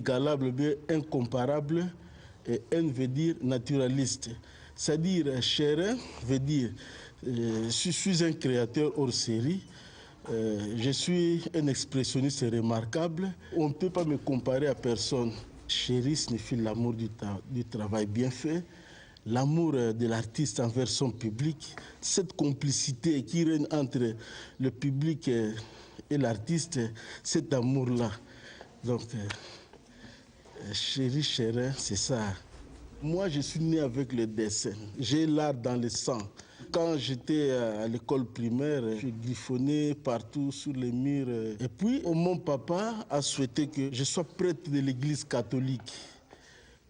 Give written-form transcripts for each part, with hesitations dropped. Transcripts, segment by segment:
inégalable, bien incomparable, et N veut dire naturaliste. C'est-à-dire, Chérin veut dire, je suis un créateur hors série, je suis un expressionniste remarquable, on ne peut pas me comparer à personne. Chéri signifie l'amour du travail bien fait, l'amour de l'artiste envers son public, cette complicité qui règne entre le public et l'artiste, cet amour-là. Donc, Chéri Chérin, c'est ça. Moi, je suis né avec le dessin. J'ai l'art dans le sang. Quand j'étais à l'école primaire, je griffonnais partout sur les murs. Et puis, mon papa a souhaité que je sois prêtre de l'église catholique.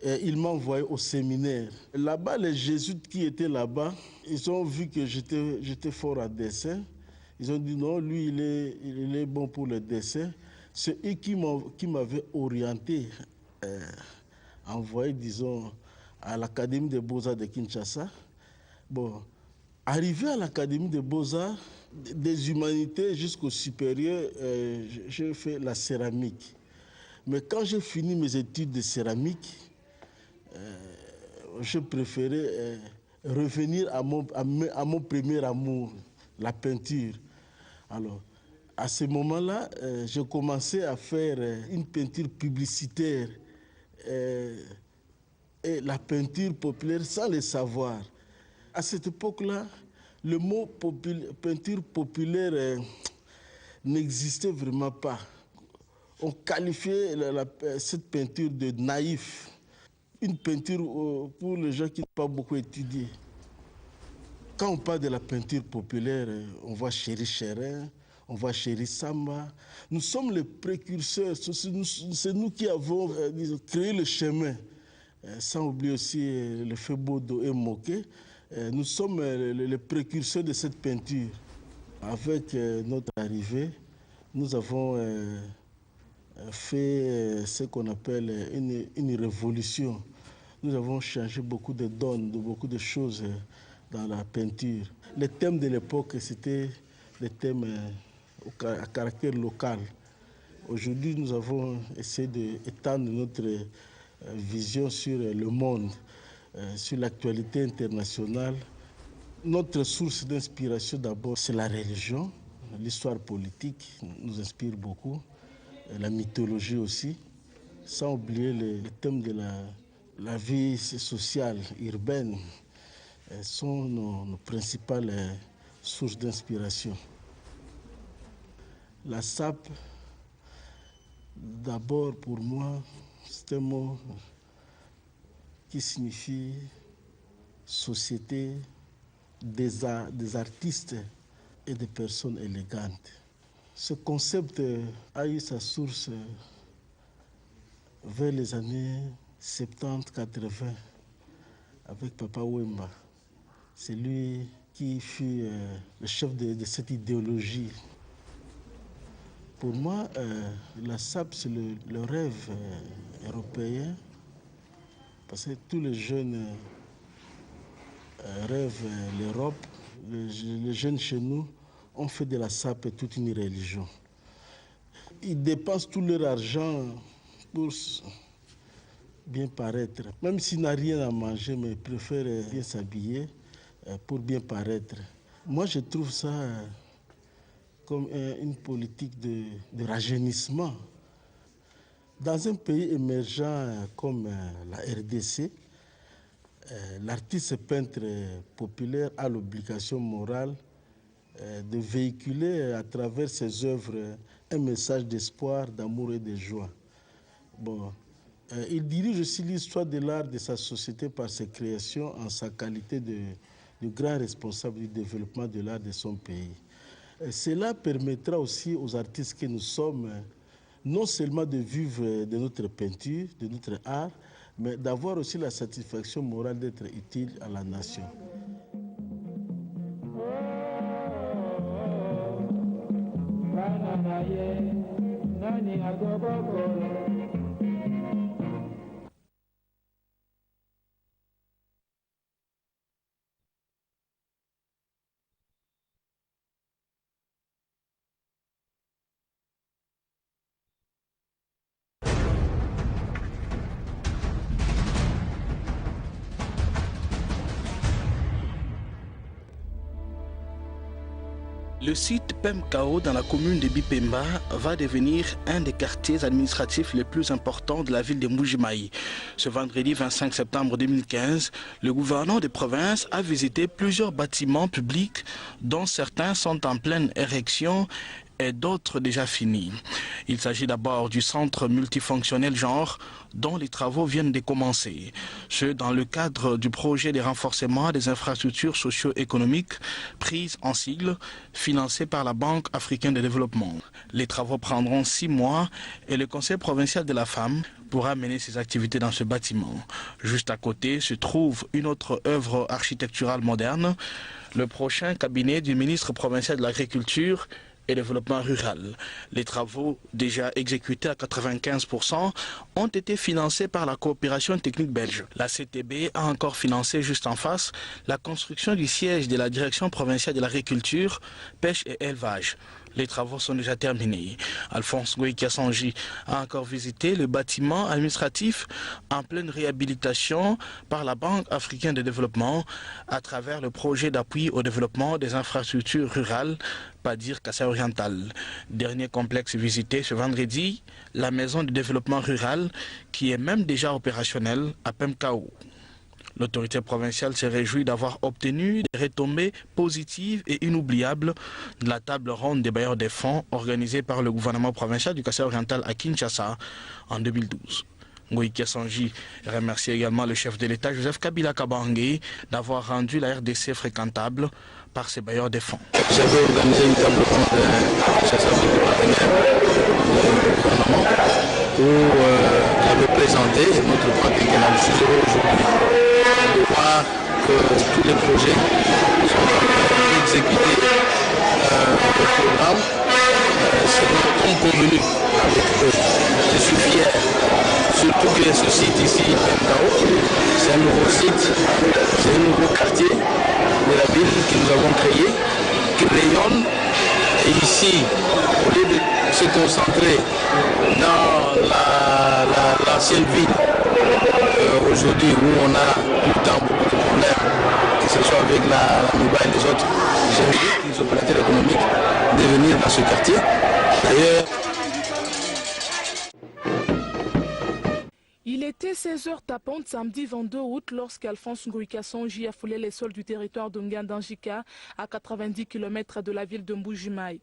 Et il m'a envoyé au séminaire. Là-bas, les jésuites qui étaient là-bas, ils ont vu que j'étais fort à dessin. Ils ont dit non, lui, il est bon pour le dessin. C'est eux qui m'avaient orienté, envoyé, disons, à l'Académie des Beaux-Arts de Kinshasa. Bon, arrivé à l'Académie des Beaux-Arts, des humanités jusqu'au supérieur, j'ai fait la céramique. Mais quand j'ai fini mes études de céramique, je préférais revenir à mon premier amour, la peinture. Alors, à ce moment-là, j'ai commencé à faire une peinture publicitaire et la peinture populaire sans le savoir. À cette époque-là, le mot peinture populaire n'existait vraiment pas. On qualifiait cette peinture de naïf. Une peinture pour les gens qui n'ont pas beaucoup étudié. Quand on parle de la peinture populaire, on voit Chéri Chérin, on voit Chéri Samba. Nous sommes les précurseurs, c'est nous qui avons créé le chemin. Sans oublier aussi le Febodo et Moké. Nous sommes les précurseurs de cette peinture. Avec notre arrivée, nous avons fait ce qu'on appelle une révolution. Nous avons changé beaucoup de donnes, beaucoup de choses dans la peinture. Les thèmes de l'époque, c'était des thèmes à caractère local. Aujourd'hui, nous avons essayé d'étendre notre vision sur le monde, sur l'actualité internationale. Notre source d'inspiration d'abord, c'est la religion. L'histoire politique nous inspire beaucoup, la mythologie aussi, sans oublier les thèmes de la vie sociale, urbaine, sont nos principales sources d'inspiration. La SAP, d'abord pour moi, c'est un mot qui signifie société des artistes et des personnes élégantes. Ce concept a eu sa source vers les années 70-80 avec Papa Wemba. C'est lui qui fut le chef de cette idéologie. Pour moi, la SAP, c'est le rêve européen, parce que tous les jeunes rêvent l'Europe. Les jeunes chez nous ont fait de la SAP toute une religion. Ils dépensent tout leur argent pour bien paraître. Même s'ils n'ont rien à manger, mais ils préfèrent bien s'habiller pour bien paraître. Moi, je trouve ça comme une politique de rajeunissement. Dans un pays émergent comme la RDC, l'artiste peintre populaire a l'obligation morale de véhiculer à travers ses œuvres un message d'espoir, d'amour et de joie. Bon, il dirige aussi l'histoire de l'art de sa société par ses créations en sa qualité de grand responsable du développement de l'art de son pays. Cela permettra aussi aux artistes que nous sommes non seulement de vivre de notre peinture, de notre art, mais d'avoir aussi la satisfaction morale d'être utile à la nation. Le site PEMKAO dans la commune de Bipemba va devenir un des quartiers administratifs les plus importants de la ville de Mbuji-Mayi. Ce vendredi 25 septembre 2015, le gouverneur de province a visité plusieurs bâtiments publics dont certains sont en pleine érection et d'autres déjà finis. Il s'agit d'abord du centre multifonctionnel genre dont les travaux viennent de commencer. Ce dans le cadre du projet de renforcement des infrastructures socio-économiques prises en sigle, financé par la Banque africaine de développement. Les travaux prendront 6 mois et le Conseil provincial de la femme pourra mener ses activités dans ce bâtiment. Juste à côté se trouve une autre œuvre architecturale moderne, le prochain cabinet du ministre provincial de l'Agriculture et développement rural. Les travaux déjà exécutés à 95% ont été financés par la coopération technique belge. La CTB a encore financé juste en face la construction du siège de la direction provinciale de l'agriculture, pêche et élevage. Les travaux sont déjà terminés. Alphonse Ngoï-Kassanji a encore visité le bâtiment administratif en pleine réhabilitation par la Banque africaine de développement à travers le projet d'appui au développement des infrastructures rurales, Padir Kassai Oriental. Dernier complexe visité ce vendredi, la maison de développement rural qui est même déjà opérationnelle à PEMKAO. L'autorité provinciale se réjouit d'avoir obtenu des retombées positives et inoubliables de la table ronde des bailleurs des fonds organisée par le gouvernement provincial du Kassai Oriental à Kinshasa en 2012. Ngoï Kassanji remercie également le chef de l'État Joseph Kabila Kabange d'avoir rendu la RDC fréquentable par ses bailleurs des fonds. J'avais organisé une table ronde à Kinshasa avec les partenaires du gouvernement où j'avais présenté notre plan quinquennal. Je suis heureux aujourd'hui de voir que tous les projets sont exécutés le programme comme convenu avec eux. Je suis fier, surtout que ce site ici, PEMKAO, c'est un nouveau site, c'est un nouveau quartier de la ville que nous avons créé, qui rayonne. Et ici, au lieu de se concentrer dans l'ancienne ville, aujourd'hui où on a tout le temps beaucoup de problèmes, que ce soit avec la Mouba et les autres, j'invite les opérateurs économiques de venir dans ce quartier. D'ailleurs, il était 16h tapante samedi 22 août lorsqu'Alphonse Ngoï-Kassanji a foulé les sols du territoire de Ngandanjika à 90 km de la ville de Mbuji-Mayi.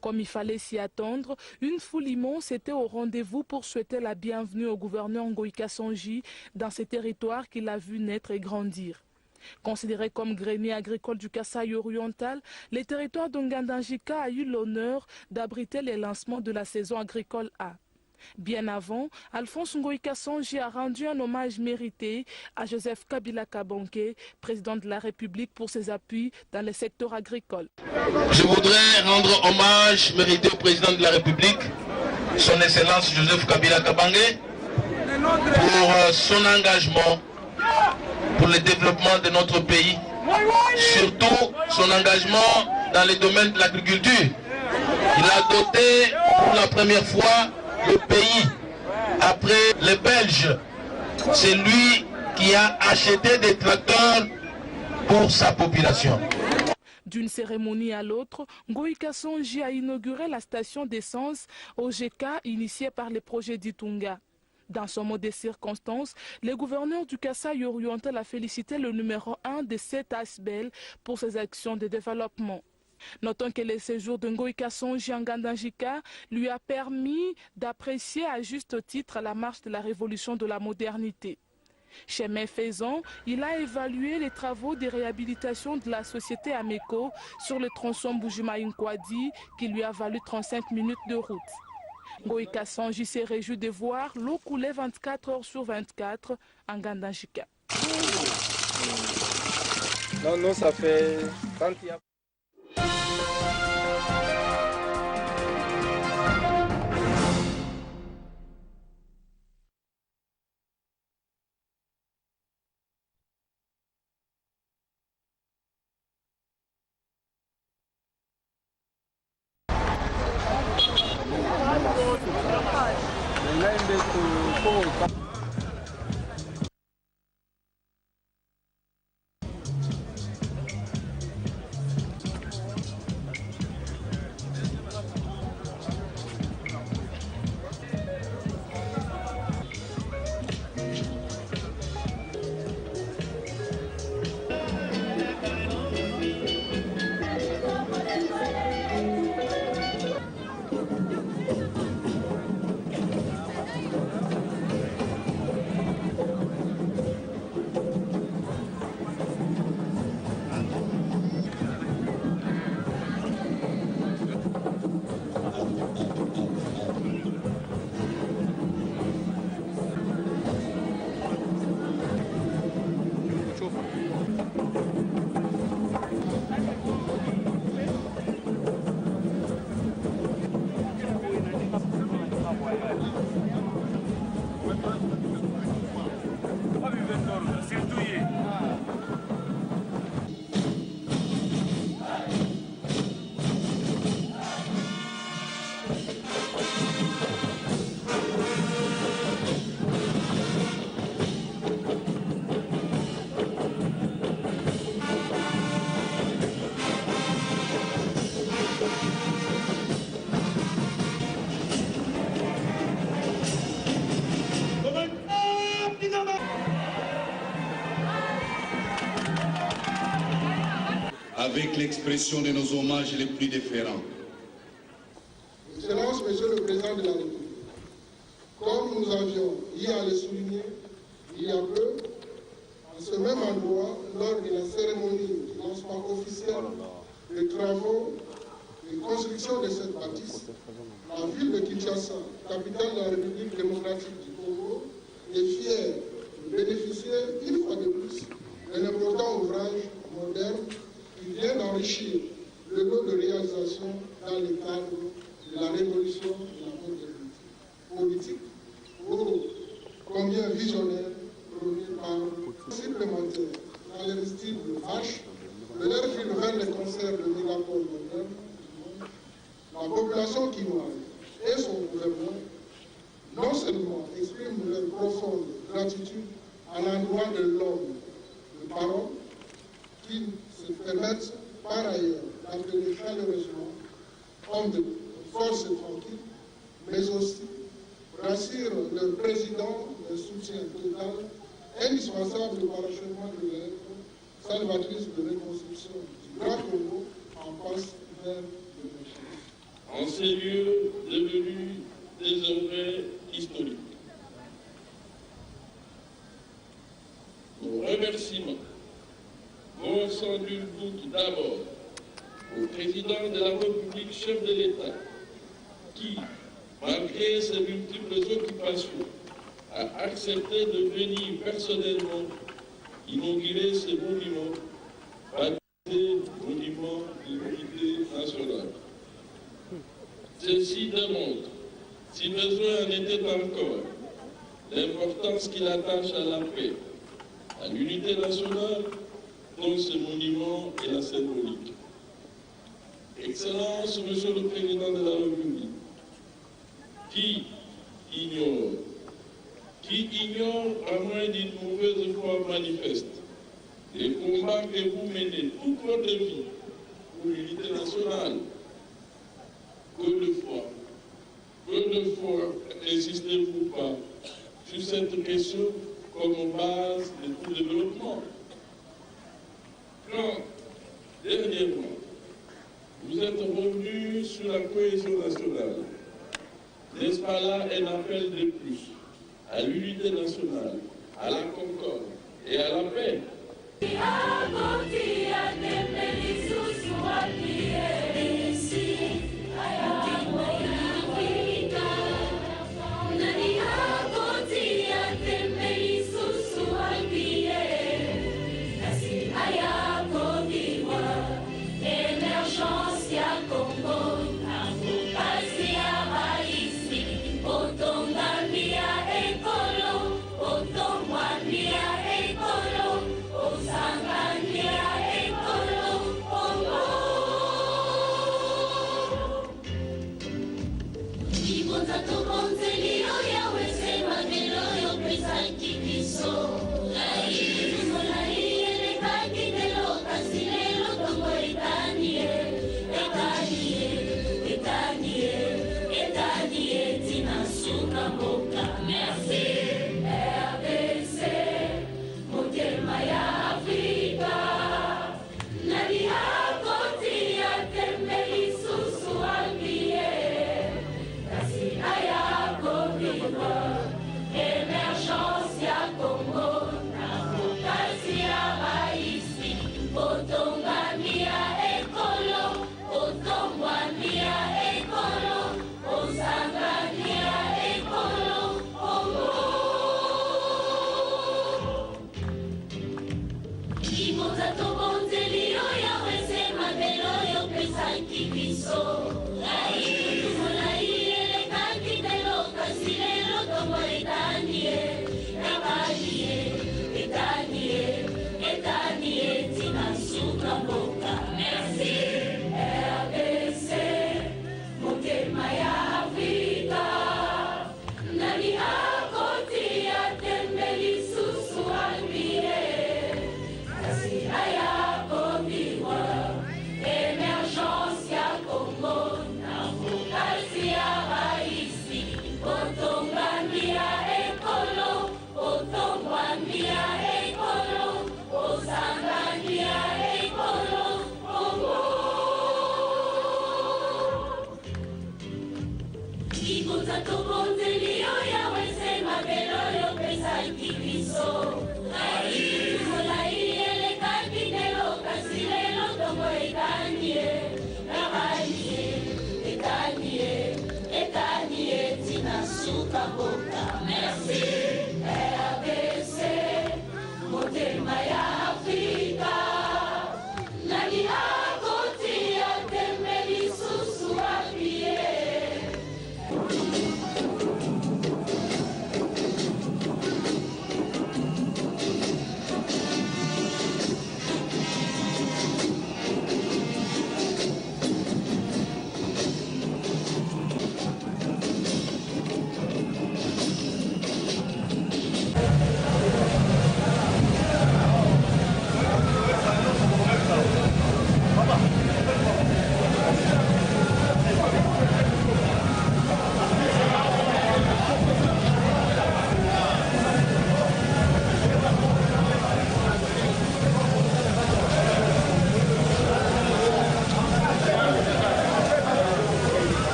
Comme il fallait s'y attendre, une foule immense était au rendez-vous pour souhaiter la bienvenue au gouverneur Ngoï-Kassanji dans ces territoires qu'il a vu naître et grandir. Considéré comme grenier agricole du Kassai oriental, le territoire de Ngandanjika a eu l'honneur d'abriter les lancements de la saison agricole A. Bien avant, Alphonse Ngoï-Kassanji a rendu un hommage mérité à Joseph Kabila Kabange, président de la République, pour ses appuis dans le secteur agricole. Je voudrais rendre hommage mérité au président de la République, son Excellence Joseph Kabila Kabange, pour son engagement pour le développement de notre pays, surtout son engagement dans le domaine de l'agriculture. Il a doté pour la première fois le pays, après les Belges. C'est lui qui a acheté des tracteurs pour sa population. D'une cérémonie à l'autre, Ngoï-Kassanji a inauguré la station d'essence OGK initiée par le projet d'Itunga. Dans son mot de circonstance, le gouverneur du Kassai oriental a félicité le numéro 1 de cette ASBEL pour ses actions de développement. Notons que le séjour de Ngoï-Kassanji en Ngandanjika lui a permis d'apprécier à juste titre la marche de la révolution de la modernité. Chemin faisant, il a évalué les travaux de réhabilitation de la société Ameco sur le tronçon Mbuji-Mayi-Nkwadi qui lui a valu 35 minutes de route. Ngoï-Kassanji s'est réjoui de voir l'eau couler 24 heures sur 24 en Ngandanjika. Non, ça fait... Quand il y a... avec l'expression de nos hommages les plus déférents. Excellence, Monsieur le Président de la République, comme nous avions hier à le souligner il y a peu, à ce même endroit, lors de la cérémonie du lancement officiel des travaux de construction de cette bâtisse, la ville de Kinshasa, capitale de la République démocratique du Congo, est fière de bénéficier une fois de plus d'un important ouvrage moderne qui vient d'enrichir le lot de réalisation dans le cadre de la révolution de la modernité politique, ô combien visionnaire, prôné par supplémentaire dans les styles de vache, de leur fil vers les concerts de mégapoles modernes. La population quinoise et son gouvernement non seulement expriment leur profonde gratitude à l'endroit de l'homme de parole qui se permettent par ailleurs d'appeler chaleureusement homme de force tranquille, mais aussi rassurent le président d'un soutien total indispensable au parachèvement de l'œuvre salvatrice de reconstruction du Grand Congo en passe vers le méchant. En ces lieux devenus désormais historiques. Nos remerciements vont sans nul doute d'abord au président de la République, chef de l'État, qui, malgré ses multiples occupations, a accepté de venir personnellement inaugurer ce monument, baptisé monument de l'unité nationale. Ceci démontre, si besoin en était encore, l'importance qu'il attache à la paix, à l'unité nationale, dont ce monument est la symbolique. Excellence, Monsieur le Président de la République, qui ignore à moins d'une mauvaise foi manifeste les combats que vous menez toute votre vie pour l'unité nationale. Que de fois n'insistez-vous pas sur cette question comme base de tout développement? Quand, dernièrement, vous êtes revenu sur la cohésion nationale, n'est-ce pas là un appel de plus à l'unité nationale, à la concorde et à la paix?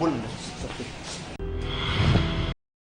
Bull.